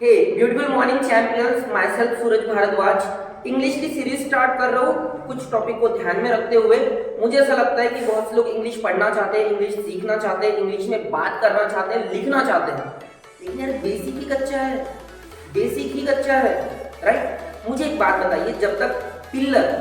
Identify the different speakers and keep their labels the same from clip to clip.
Speaker 1: हे beautiful morning champions, myself Suraj Bhardwaj English की series start कर रहा हूँ। कुछ टॉपिक को ध्यान में रखते हुए मुझे ऐसा लगता है कि बहुत से लोग इंग्लिश पढ़ना चाहते हैं, इंग्लिश सीखना चाहते हैं, इंग्लिश में बात करना चाहते हैं, लिखना चाहते हैं, लेकिन यार बेसिक ही कच्चा है, बेसिक ही कच्चा है, राइट। मुझे एक बात बताइए, जब तक पिलर,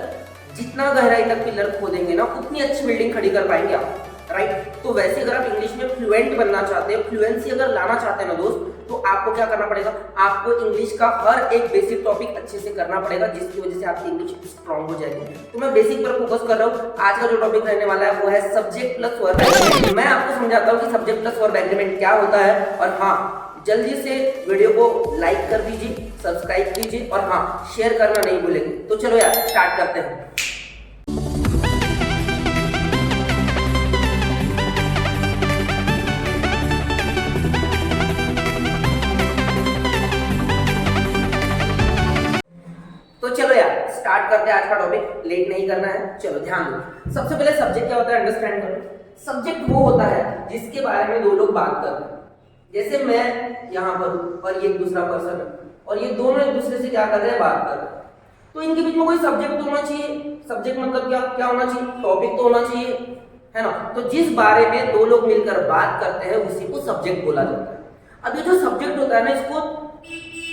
Speaker 1: जितना गहराई तक पिलर खोदेंगे ना उतनी अच्छी बिल्डिंग खड़ी कर पाएंगे आप, राइट। तो वैसे अगर आप इंग्लिश में फ्लुएंट बनना चाहते हैं, फ्लुएंसी अगर लाना चाहते हैं ना दोस्त, तो आपको क्या करना पड़ेगा, आपको इंग्लिश का हर एक बेसिक टॉपिक अच्छे से करना पड़ेगा, जिसकी वजह से आपकी इंग्लिश स्ट्रांग हो जाएगी। तो मैं बेसिक पर फोकस कर रहा हूँ। आज का जो टॉपिक रहने वाला है वो है सब्जेक्ट प्लस वर्ब एग्रीमेंट। मैं आपको समझाता हूँ कि सब्जेक्ट प्लस वर्ब एग्रीमेंट क्या होता है। और हाँ, जल्दी से वीडियो को लाइक कर दीजिए, सब्सक्राइब कीजिए और हाँ, शेयर करना नहीं भूलेंगे। तो चलो यार स्टार्ट करते हैं। तो चलो यार स्टार्ट करते हैं आज का टॉपिक, लेट नहीं करना है। चलो ध्यान दो। सबसे पहले सब्जेक्ट क्या होता है अंडरस्टैंड करो। सब्जेक्ट वो होता है जिसके बारे में दो लोग बात कर रहे हैं। जैसे मैं यहाँ पर हूँ और ये दूसरा पर्सन है और ये दोनों एक दूसरे से क्या कर रहे हैं, बात कर रहे हैं। तो इनके बीच में कोई सब्जेक्ट होना चाहिए। सब्जेक्ट मतलब क्या क्या होना चाहिए, टॉपिक तो होना चाहिए, है ना। तो जिस बारे में दो लोग मिलकर बात करते हैं उसी को सब्जेक्ट बोला जाता है। अब ये जो सब्जेक्ट होता है ना, इसको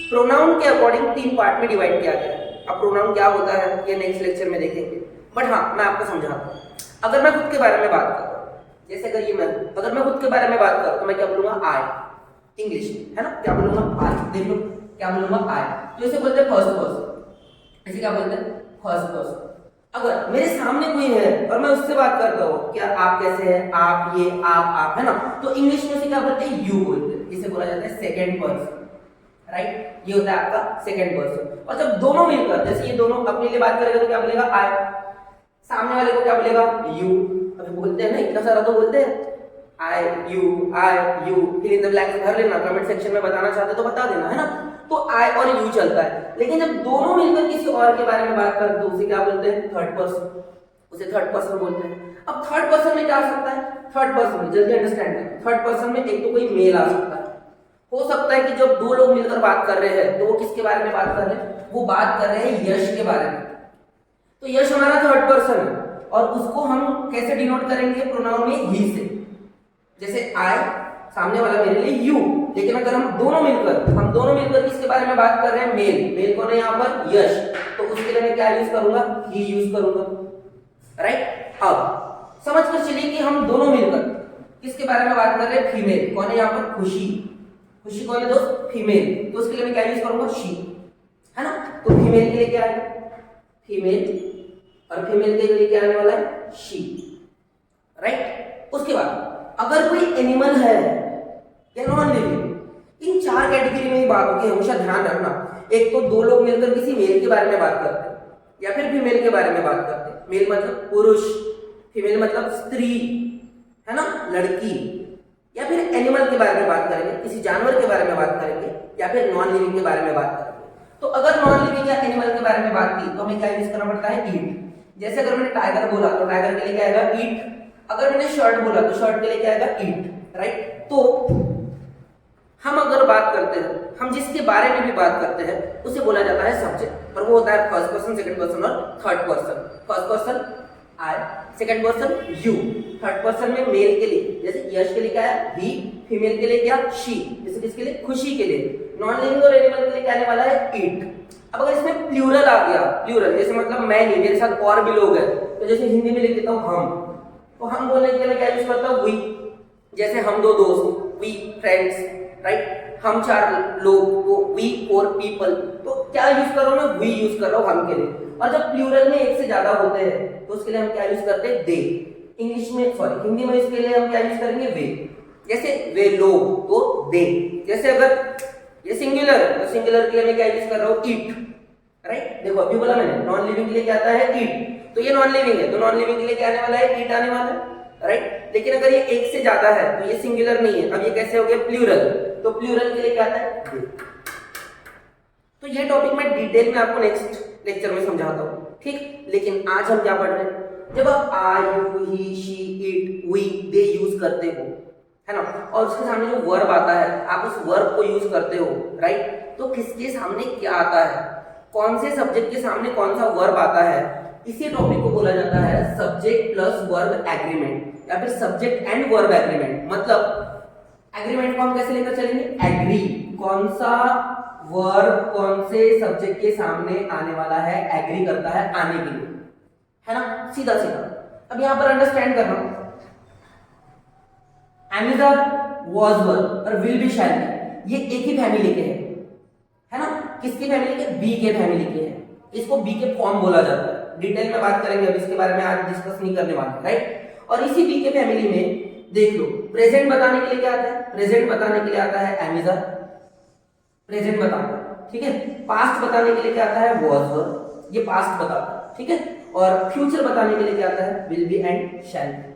Speaker 1: प्रोनाउन के अकॉर्डिंग तीन पार्ट में डिवाइड किया गया है। अब प्रोनाउन क्या होता है ये नेक्स्ट लेक्चर में देखेंगे, बट हाँ मैं आपको समझाता हूँ। अगर मैं खुद के बारे में बात कर रहा हूँ, जैसे अगर ये मैं, अगर मैं खुद के बारे में बात करूँ तो मैं क्या बोलूंगा, आई। इंग्लिश है ना, क्या बोलूंगा, आई। देख लो क्या बोलूंगा, आई। तो इसे बोलते हैं फर्स्ट पर्सन, इसे क्या बोलते हैं, फर्स्ट पर्सन। अगर मेरे सामने कोई है और मैं उससे बात करता हूँ, क्या आप कैसे हैं, आप, ये, आप, है ना, तो इंग्लिश में से क्या बोलते हैं, यू बोलते हैं। इसे बोला जाता है सेकेंड पर्सन, राइट। ये होता है आपका सेकेंड पर्सन। और जब दोनों मिलकर, जैसे ये दोनों अपने लिए बात करेगा तो क्या बोलेगा, आई। सामने वाले को क्या बोलेगा, यू। अभी बोलते हैं ना इतना सारा, तो बोलते हैं आई यू। फिर इन द ब्लैंक्स भर लेना, कमेंट सेक्शन में बताना चाहते तो बता देना, है ना। तो आई और यू चलता है। लेकिन जब दोनों मिलकर किसी और के बारे में बात करते तो उसे क्या बोलते हैं, थर्ड पर्सन। उसे थर्ड पर्सन बोलते हैं। अब थर्ड पर्सन में क्या आ सकता है, थर्ड पर्सन में जल्दी अंडरस्टैंड करें। थर्ड पर्सन में एक तो कोई मेल आ सकता है। हो सकता है कि जब दो लोग मिलकर बात कर रहे हैं तो वो किसके बारे में बात कर रहे हैं, वो बात कर रहे हैं यश के बारे में। तो यश हमारा थर्ड पर्सन है और उसको हम कैसे डिनोट करेंगे, प्रोनाउन में ही से। जैसे आई, सामने वाला मेरे लिए यू। लेकिन अगर हम दोनों मिलकर किसके बारे में बात कर रहे हैं, मेल। मेल कौन है यहाँ पर, यश। तो उसके लिए मैं क्या यूज करूंगा, ही यूज करूंगा, राइट। अब समझ कर चलिए कि हम दोनों मिलकर किसके बारे में बात कर रहे हैं, फीमेल। कौन है यहाँ पर, खुशी। खुशी कौन है दोस्त, फीमेल। तो उसके लिए मैं क्या यूज करूंगा, शी, है ना। तो फीमेल के लिए क्या है, फीमेल, और फीमेल के लिए क्या आने वाला है, शी, राइट। उसके बाद अगर कोई एनिमल है या नॉन लिविंग, इन चार कैटेगरी में ही बात होगी, हमेशा ध्यान रखना। एक तो दो लोग मिलकर किसी मेल के बारे में बात करते हैं या फिर फीमेल के बारे में बात करते हैं। मेल मतलब पुरुष, फीमेल मतलब स्त्री, है ना, लड़की। या फिर एनिमल के बारे में बात करेंगे, किसी जानवर के बारे में बात करेंगे, या फिर नॉन लिविंग के बारे में बात करेंगे। तो अगर नॉन लिविंग या एनिमल के बारे में बात की तो हमें क्या यूज करना पड़ता है, ईट। जैसे अगर मैंने टाइगर बोला तो टाइगर के लिए क्या आएगा, ईट। अगर मैंने शर्ट बोला तो शर्ट के लिए क्या आएगा, ईट, राइट। तो हम अगर बात करते हैं, हम जिसके बारे में भी बात करते हैं उसे बोला जाता है सब्जेक्ट। और वो होता है फर्स्ट पर्सन, सेकंड पर्सन और third person. First person I, second person you. Third person में मेल के लिए, जैसे यश के लिए क्या है, ही। फीमेल के लिए क्या, शी। जैसे किसके लिए, खुशी के लिए। नॉन लिविंग और एनिमल के लिए क्या आने वाला है, ईट। अब अगर इसमें प्लूरल आ गया, प्लूरल जैसे मतलब मैं नहीं, मेरे साथ और भी लोग हैं, तो जैसे हिंदी में लिख देता हूँ हम, तो हम बोलने के लिए क्या यूज करता हूँ, वी। जैसे हम दो दोस्त, वी फ्रेंड्स, राइट। हम चार लोग, तो वी फोर पीपल। तो क्या यूज कर रहा हूँ मैं, वी यूज कर रहा हूँ हम के लिए। और जब प्लूरल में एक से ज्यादा होते हैं तो उसके लिए हम क्या यूज करते हैं, दे। इंग्लिश में, सॉरी हिंदी में इसके लिए हम क्या यूज करेंगे, वे। जैसे वे लोग तो दे। जैसे अगर ये सिंगुलर है तो सिंगुलर के लिए मैं क्या यूज कर रहा हूँ, ईट, राइट। देखो अभी बोला मैंने, नॉन लिविंग के लिए क्या आता है, ईट। तो ये नॉन लिविंग है तो नॉन लिविंग के लिए क्या आने वाला है, ईट आने वाला है, राइट। लेकिन अगर ये एक से ज्यादा है तो ये सिंगुलर नहीं है। अब ये कैसे हो गया, प्लूरल। तो प्लूरल के लिए क्या आता है, दे। तो ये टॉपिक मैं डिटेल में आपको नेक्स्ट लेक्चर में समझाता हूँ, ठीक। लेकिन आज हम क्या पढ़ रहे हैं, जब आप I, you, he, she, it, we, they use करते हो, है ना, और उसके सामने जो वर्ब आता है आप उस वर्ब को यूज करते हो, राइट। तो किसके सामने क्या आता है, कौन से सब्जेक्ट के सामने कौन सा वर्ब आता है, इसी टॉपिक को बोला जाता है सब्जेक्ट प्लस वर्ब एग्रीमेंट या फिर सब्जेक्ट एंड वर्ब एग्रीमेंट। मतलब एग्रीमेंट को हम कैसे लेकर चलेंगे, एग्री, कौन सा वर्ब कौन से सब्जेक्ट के सामने आने वाला है, एग्री करता है आने के लिए, है ना, सीधा सीधा। अब यहां पर अंडरस्टैंड करना, एमिजर, वाज वर और विल बी शैल बी, ये एक ही फैमिली के हैं, है ना, किसकी फैमिली के, बी के फैमिली के हैं। इसको बी के फॉर्म बोला जाता है, डिटेल में बात करेंगे, अब इसके बारे में आज डिस्कस नहीं करने वाले, राइट। और इसी बी के फैमिली में देख लो, प्रेजेंट बताने के लिए क्या आता है, प्रेजेंट बताने के लिए आता है एमिजर, प्रेजेंट बताता है, ठीक है। पास्ट बताने के लिए क्या आता है, वाज वर, ये पास्ट बताता है, ठीक है। और फ्यूचर बताने के लिए क्या आता है, will be and shall be.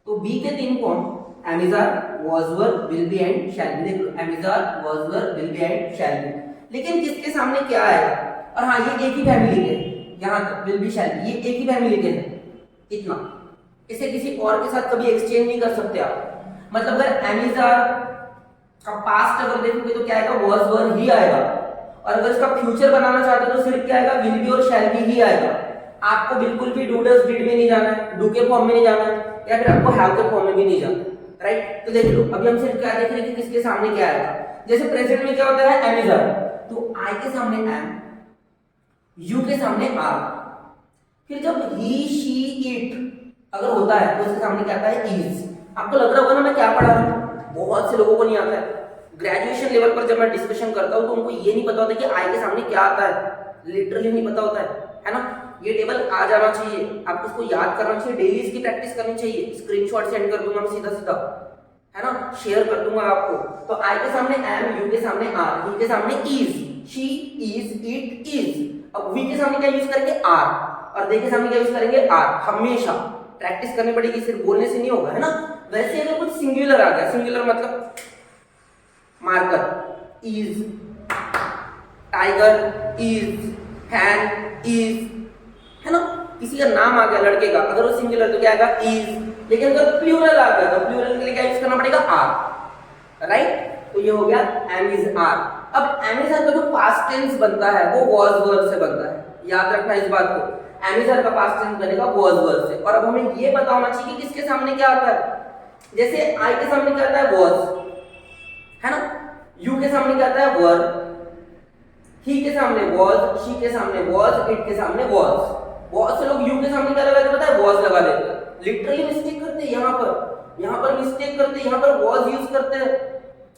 Speaker 1: तो बी के तीन form, am is are, was were, will be and shall be. देख लो, am is are, was were, will be and shall be. लेकिन किसके सामने क्या आएगा, और हाँ ये एक ही फैमिली के, यहां तक विल बी शैल बी, ये एक ही फैमिली के हैं, इतना, इसे किसी और के साथ कभी एक्सचेंज नहीं कर सकते आप। मतलब अगर एमिजर का पास्ट अगर देखोगे तो क्या आएगा, वाज वर ही आएगा, और अगर इसका फ्यूचर बनाना चाहते हो तो सिर्फ क्या आएगा, विल बी और शैल बी ही आएगा। आपको बिल्कुल भी डू डज डिड में नहीं जाना है, डू के फॉर्म में नहीं जाना है, या फिर आपको हैव के फॉर्म में भी नहीं जाना है, राइट। तो देख लो, अभी हम सिर्फ क्या देख रहे हैं कि किसके सामने क्या आएगा। जैसे प्रेजेंट में क्या होता है, एमिजर, तो आई के सामने एम, यू के सामने आर। फिर जब ही शी इट अगर होता है तो उसके सामने क्या आता है, इज। आपको लग रहा होगा ना मैं क्या पढ़ा रहा हूँ, बहुत से लोगों को नहीं आता है। ग्रेजुएशन लेवल पर जब मैं डिस्कशन करता हूँ तो उनको ये नहीं पता होता कि आई के सामने क्या आता है, लिटरली नहीं पता होता है ना। ये टेबल आ जाना चाहिए, आपको उसको याद करना चाहिए, डेली इसकी प्रैक्टिस करनी चाहिए। स्क्रीनशॉट सेंड कर दूंगा मैं सीधा सीधा, है ना, शेयर कर दूंगा आपको। तो आई के सामने एम, यू के सामने आर, ही के सामने is, she is, it is. अब वी के सामने क्या यूज करेंगे, आर, और दे के सामने क्या यूज करेंगे, आर। हमेशा प्रैक्टिस करनी पड़ेगी, सिर्फ बोलने से नहीं होगा, है ना। वैसे अगर कुछ सिंगुलर आ गया, सिंगुलर मतलब marker, is, tiger is, fan is, है ना। किसी का नाम आ गया लड़के का, अगर वो सिंगुलर तो क्या आएगा, इज। लेकिन अगर प्लूरल आ गया तो प्लूरल के लिए क्या यूज करना पड़ेगा, आर, राइट। तो ये हो गया एम इज आर। अब एमिजर का जो पास्ट टेंस बनता है वो वाज वर से बनता है, याद रखना इस बात को। एमिजर का पास्ट टेंस बनेगा वाज वर से। और अब हमें ये बताना चाहिए कि किसके सामने क्या आता है। जैसे आई के सामने क्या आता है, वाज, है ना, यू के सामने क्या आता है, वर, ही के सामने वाज, शी के सामने वाज, इट के सामने वाज। बहुत से लोग यू के सामने क्या लगा देते, पता है, वाज लगा देते हैं, लिटरली मिस्टेक करते हैं। यहाँ पर मिस्टेक करते हैं, यहाँ पर वाज यूज करते हैं।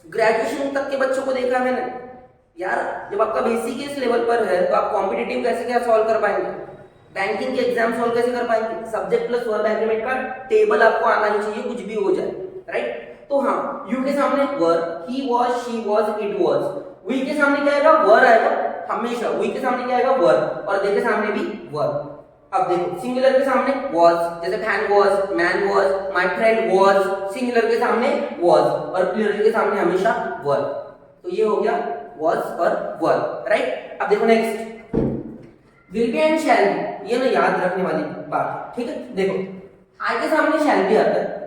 Speaker 1: ग्रेजुएशन तक के बच्चों को देखा है मैंने। यार जब आपका बेसिक इस लेवल पर है तो आप कॉम्पिटिटिव कैसे क्या सॉल्व कर पाएंगे, बैंकिंग के एग्जाम सॉल्व कैसे कर पाएंगे। सब्जेक्ट प्लस वर्ब एग्रीमेंट का टेबल आपको आना ही चाहिए, कुछ भी हो जाए, राइट। तो हाँ, यू के सामने were, he was, she was, it was. We के सामने क्या आएगा, वर आएगा हमेशा। वी के सामने क्या आएगा, वर, और दे के सामने भी वर। अब देखो, सिंगुलर के सामने वाज, जैसे fan was, man was, my friend was, singular के सामने वाज, और प्लूरल के सामने हमेशा वर। तो ये हो गया वाज और वर, राइट। अब देखो next, will be and shall B, ये ना याद रखने वाली बात, ठीक है। देखो, आई के सामने शैल बी आता है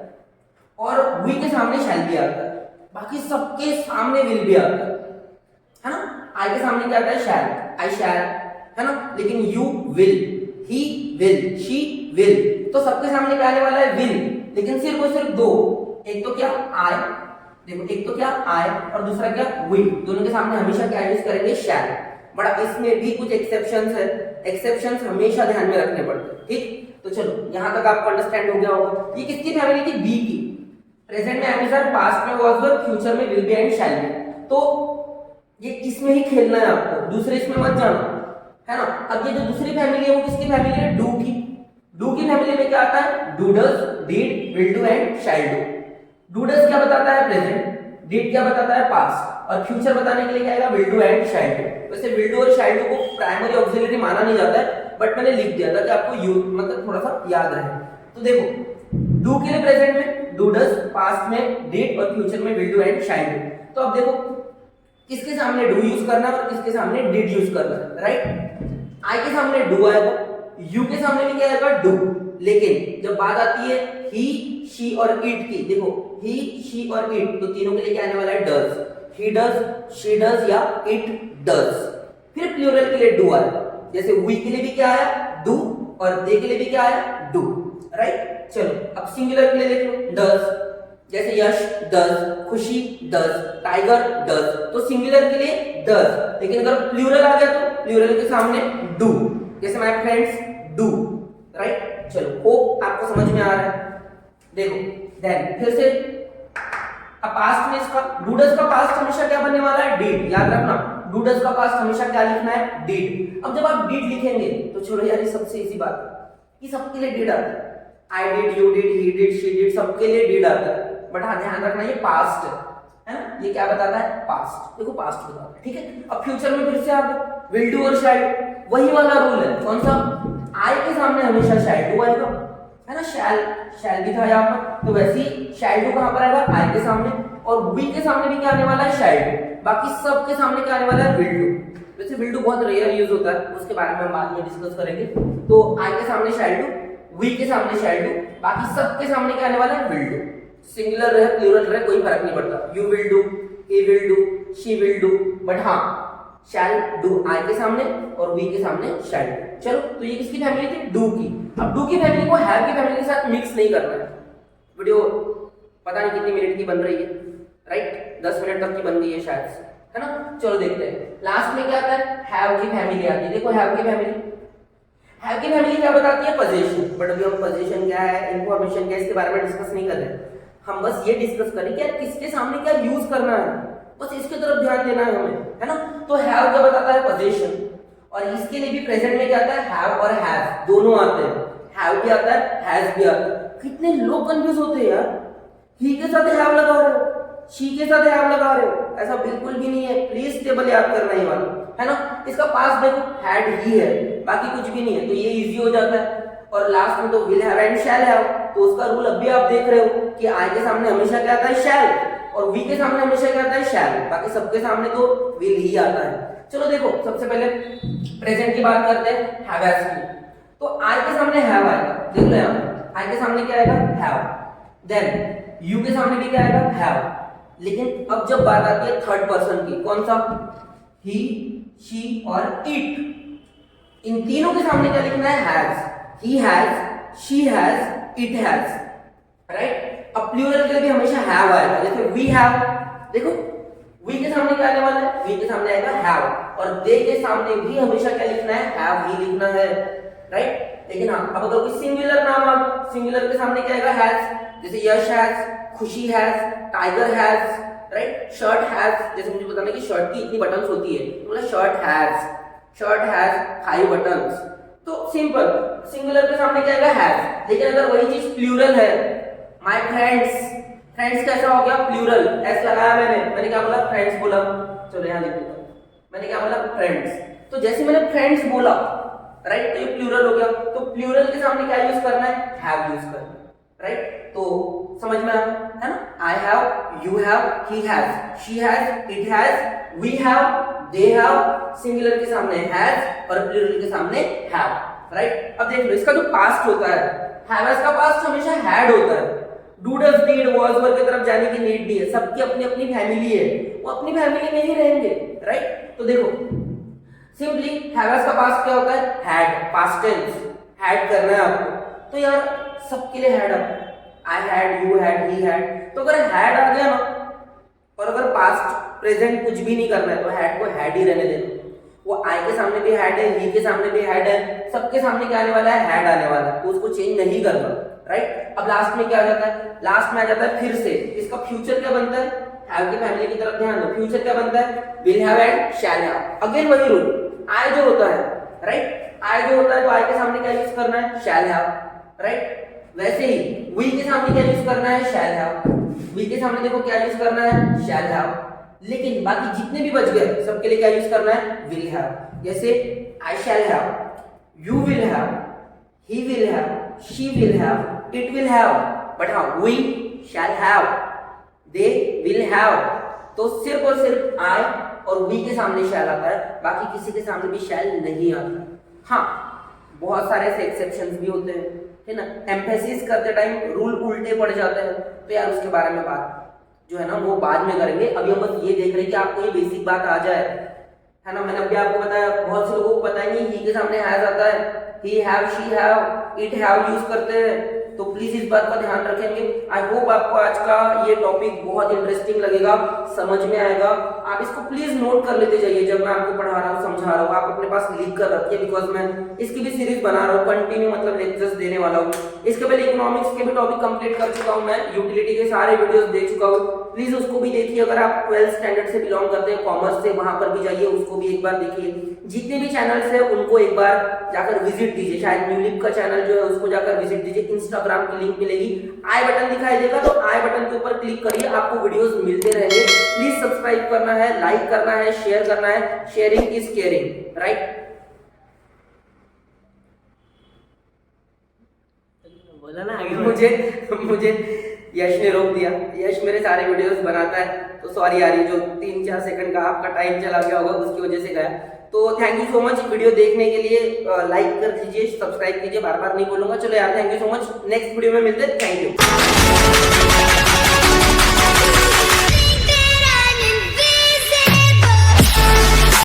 Speaker 1: और वी के सामने शैल बी आता है, बाकी सबके सामने विल बी आता है ना। आई के सामने क्या आता है, शैल, आई शैल, है ना। लेकिन you will, he will, she will, तो सबके सामने क्या आने वाला है, विल। लेकिन सिर्फ और सिर्फ दो, एक तो क्या, आई, देखो एक तो क्या आई और दूसरा क्या, विल। दोनों के सामने हमेशा क्या यूज करेंगे, शैल। बड़ा इसमें भी कुछ एक्सेप्शंस है, एक्सेप्शंस हमेशा ध्यान में रखने पड़ते हैं, ठीक। तो चलो यहां तक आपको अंडरस्टैंड हो गया होगा। ये किसकी फैमिली थी, बी की। प्रेजेंट में एमिजर, पास्ट में वाज वर, फ्यूचर में will be and shall be. तो ये इसमें ही खेलना है आपको, दूसरे इसमें मत जाना, है ना। अब ये जो दूसरी फैमिली है वो किसकी फैमिली है, डू की। डू की फैमिली में क्या आता है, do does, did, will do and shall do. Do does क्या बताता है, प्रेजेंट, डिड क्या बताता है, पास्ट, और फ्यूचर बताने के लिए क्या आएगा, will do and shall do. वैसे विल डू और शैल डू को प्राइमरी ऑक्सिलरी माना नहीं जाता है, बट मैंने लिख दिया था कि आपको मतलब थोड़ा सा याद रहे। तो देखो, डू के लिए प्रेजेंट में डू डज, पास्ट में डिड, और फ्यूचर में will do and shall do. तो अब देखो किसके सामने डू यूज करना है और किसके सामने डिड यूज करना है, राइट। आई के सामने डू आएगा, यू के सामने भी क्या आएगा, डू। लेकिन जब बात आती है ही, शी और इट की, देखो ही, शी और इट, तो तीनों के लिए क्या आने वाला है? Does. He does, she does या इट डज। फिर प्लूरल के लिए डू आया, जैसे वी के लिए भी क्या आया? डू, और दे के लिए भी क्या आया? Do, right. चलो अब सिंगुलर के लिए देख लो, डज, जैसे यश डज, खुशी डज, टाइगर डज, तो सिंगुलर के लिए डज। लेकिन अगर प्लूरल आ गया तो प्लूरल के सामने डू, जैसे माय फ्रेंड्स डू, राइट। चलो होप आपको समझ में आ रहा है। देखो देन फिर से अब पास्ट में इसका डू डज का पास्ट हमेशा क्या बनने वाला है? डिड। याद रखना, डू डज का पास्ट हमेशा क्या लिखना है? डिड। अब जब आप डिड लिखेंगे तो छोड़ो यार, ये सबसे इजी बात है कि सबके लिए डिड आता है। I did, you did, he did, she did, सबके लिए डिड आता है। बट हाँ ध्यान रखना ये पास्ट है ना, ये क्या बताता है? पास्ट। देखो पास्ट बताता है, ठीक है। अब फ्यूचर में फिर से आप विल डू और शैल, वही वाला रूल है। कौन सा? आई के सामने हमेशा शैल डू आएगा, है ना। शैल भी था यहाँ पर, तो वैसे ही शैल डू कहां पर आएगा? आई के सामने। और वी के सामने भी क्या आने वाला है? Shall do. बाकी सब के सामने क्या आने वाला है? Will do. वैसे विल डू बहुत रेयर यूज होता है, उसके बारे में हम बाद में डिस्कस करेंगे। तो आई के सामने शैल डू, वी के सामने शैल डू, बाकी सब के सामने क्या आने वाला है? Will do. सिंगुलर रहे प्लूरल रहे कोई फर्क नहीं पड़ता। You will do, he will do, she will do, but हाँ शैल डू आई के सामने और वी के सामने शैल डू। चलो तो ये किसकी फैमिली थी? डू की। अब डू की फैमिली को हैव की फैमिली के साथ मिक्स नहीं करना है। वीडियो पता नहीं कितनी मिनट की बन रही है, राइट? 10 मिनट तक की बन गई है शायद से, है ना। चलो देखते हैं लास्ट में क्या आता है? हैव की फैमिली आती है। देखो हैव की फैमिली, हैव की फैमिली क्या बताती है? पोजीशन। बट अभी हम पोजीशन क्या है, इंफॉर्मेशन क्या है, इसके बारे में डिस्कस नहीं कर रहे हैं। हम बस ये डिस्कस करें कि यार किसके सामने क्या यूज करना है, बस इसके तरफ ध्यान देना है हमें, है ना। तो हैव क्या बताता है? पोजीशन। और इसके लिए भी प्रेजेंट में क्या आता है? हैव और हैव दोनों आते हैं। हैव भी आता है, हैज भी आता है। कितने लोग कंफ्यूज होते हैं यार, ही के साथ हैव लगा रहे हो, शी के साथ हैव लगा रहे हो, ऐसा बिल्कुल भी नहीं है। प्लीज टेबल याद करना ही वाला, है ना। इसका पास देखो हैड ही है, बाकी कुछ भी नहीं है, तो ये इजी हो जाता है। और लास्ट में तो will have and shall have, तो उसका रूल अभी आप देख रहे हो कि आई के सामने हमेशा क्या आता है? शैल, और वी के सामने हमेशा क्या आता है? शैल, बाकी सबके सामने तो विल ही आता है। चलो देखो सबसे पहले प्रेजेंट की बात करते हैं, हैव हैज की। तो आई के सामने हैव आएगा, देख लो यहाँ आई के सामने क्या आएगा? हैव। देन यू के सामने भी क्या आएगा? हैव। लेकिन अब जब बात आती है थर्ड पर्सन की, कौन सा? ही, शी और इट, इन तीनों के सामने क्या लिखना है? Has. He has, she has, it has, right. अब प्लूरल के लिए भी हमेशा हैव आएगा, जैसे वी हैव। देखो वी के सामने क्या आने वाला है? वी के सामने आएगा हैव, और दे के सामने भी हमेशा क्या लिखना है? हैव ही लिखना है, राइट। लेकिन हाँ अब अगर कोई सिंगुलर नाम आ गया, सिंगुलर के सामने क्या आएगा? हैज, जैसे यश हैज, खुशी has, tiger has, right. Shirt has, जैसे मुझे बताना कि शर्ट की इतनी बटन्स होती है, तो बोला शर्ट हैज 5 बटन्स। तो सिंपल, सिंगुलर के सामने क्या आएगा? हैज। लेकिन अगर वही चीज प्लूरल है, माय फ्रेंड्स, फ्रेंड्स कैसा हो गया? प्लूरल, एस लगाया मैंने क्या बोला? फ्रेंड्स बोला। चलो यहां लिख देता हूं, मैंने क्या बोला? फ्रेंड्स। तो जैसे मैंने फ्रेंड्स बोला, राइट, तो ये प्लूरल हो गया। तो प्लूरल के सामने क्या यूज करना है? हैव यूज करना है, राइट। तो समझ में आया, है ना। I have, you have, he has, she has, it has, we have, they have, singular के सामने हैज और प्लूरल के सामने हैव, राइट। अब देख लो इसका जो पास्ट होता है, हैव का पास्ट हमेशा हैड होता है। डू डज डीड वाज वर की तरफ जाने की नीड नहीं है, सबकी अपनी अपनी फैमिली है, वो अपनी फैमिली में ही रहेंगे, राइट। तो देखो सिंपली हैव का पास्ट क्या होता है? हैड, पास्ट टेंस, हैड करना है आपको। तो यार सबके लिए हैड आता है, I had, you had, he had. तो अगर हैड आ गया ना, और अगर पास्ट प्रेजेंट कुछ भी नहीं करना है, तो हैड को हैड ही रहने देना। वो आई के सामने भी हैड है, ही के सामने भी हैड है, सबके सामने क्या आने वाला है? हैड आने वाला है, तो उसको चेंज नहीं करना, राइट। अब लास्ट में क्या आ जाता है? लास्ट में आ जाता है फिर से इसका फ्यूचर क्या बनता है? हैव की फैमिली की तरफ ध्यान दो, फ्यूचर क्या बनता है? Will have and shall have. Again वही रूल, आई जो होता है, राइट, आई जो होता है तो आई के सामने क्या यूज करना है? Shall have, right. वैसे ही वी के सामने क्या यूज करना है? Shall have. वी के सामने देखो क्या यूज करना है? Shall have. लेकिन बाकी जितने भी बच गए सबके लिए क्या यूज करना है? Will have. जैसे I shall have, you will have, he will have, she will have, it will have, but हाँ we shall have, they will have. तो सिर्फ और सिर्फ आई और वी के सामने शैल आता है, बाकी किसी के सामने भी शैल नहीं आता। हाँ बहुत सारे ऐसे एक्सेप्शंस भी होते हैं, है ना, एम्फेसिस करते टाइम रूल उल्टे पड़ जाते हैं, तो यार उसके बारे में बात जो है ना वो बाद में करेंगे। अभी हम बस ये देख रहे हैं कि आपको ये बेसिक बात आ जाए, है ना। मैंने अभी आपको बताया, बहुत से लोगों को पता ही नहीं ही के सामने हैज आता है, he have, she have, it have use करते हैं, तो प्लीज इस बात का ध्यान रखेंगे। आई होप आपको आज का ये टॉपिक बहुत इंटरेस्टिंग लगेगा, समझ में आएगा। आप इसको प्लीज नोट कर लेते जाइए जब मैं आपको पढ़ा रहा हूँ, समझा रहा हूँ, आप अपने पास लिख कर रखिए, बिकॉज मैं इसकी भी सीरीज बना रहा हूँ, कंटिन्यू मतलब लेक्चर्स देने वाला हूँ। इसके पहले इकोनॉमिक्स के भी टॉपिक कंप्लीट कर चुका हूँ मैं, यूटिलिटी के सारे वीडियोस देख चुका हूँ, प्लीज उसको भी देखिए। अगर आप 12th स्टैंडर्ड से बिलोंग करते हैं, कॉमर्स से, वहां पर भी जाइए, उसको भी एक बार देखिए। जितने भी चैनल्स है उनको एक बार जाकर विजिट दीजिए, शायद न्यूलिप का चैनल जो है उसको जाकर विजिट दीजिए, इंस्टाग्राम की लिंक मिलेगी, आई बटन दिखाई देगा, तो आई बटन के ऊपर क्लिक करिए, आपको वीडियोस मिलते रहेंगे। प्लीज सब्सक्राइब करना है, लाइक करना है, शेयर करना है, शेयरिंग इज केयरिंग, राइट।
Speaker 2: बोला ना आगे
Speaker 1: मुझे यश ने रोक दिया। यश मेरे सारे वीडियोस बनाता है, तो सॉरी यार, ये जो 3-4 सेकंड का आपका टाइम चला गया होगा उसकी वजह से गया। तो thank you so much video देखने के लिए, लाइक कर दीजिए, सब्सक्राइब कीजिए, बार बार नहीं बोलूंगा। चलो यार, thank you so much, next video में मिलते हैं, थैंक यू।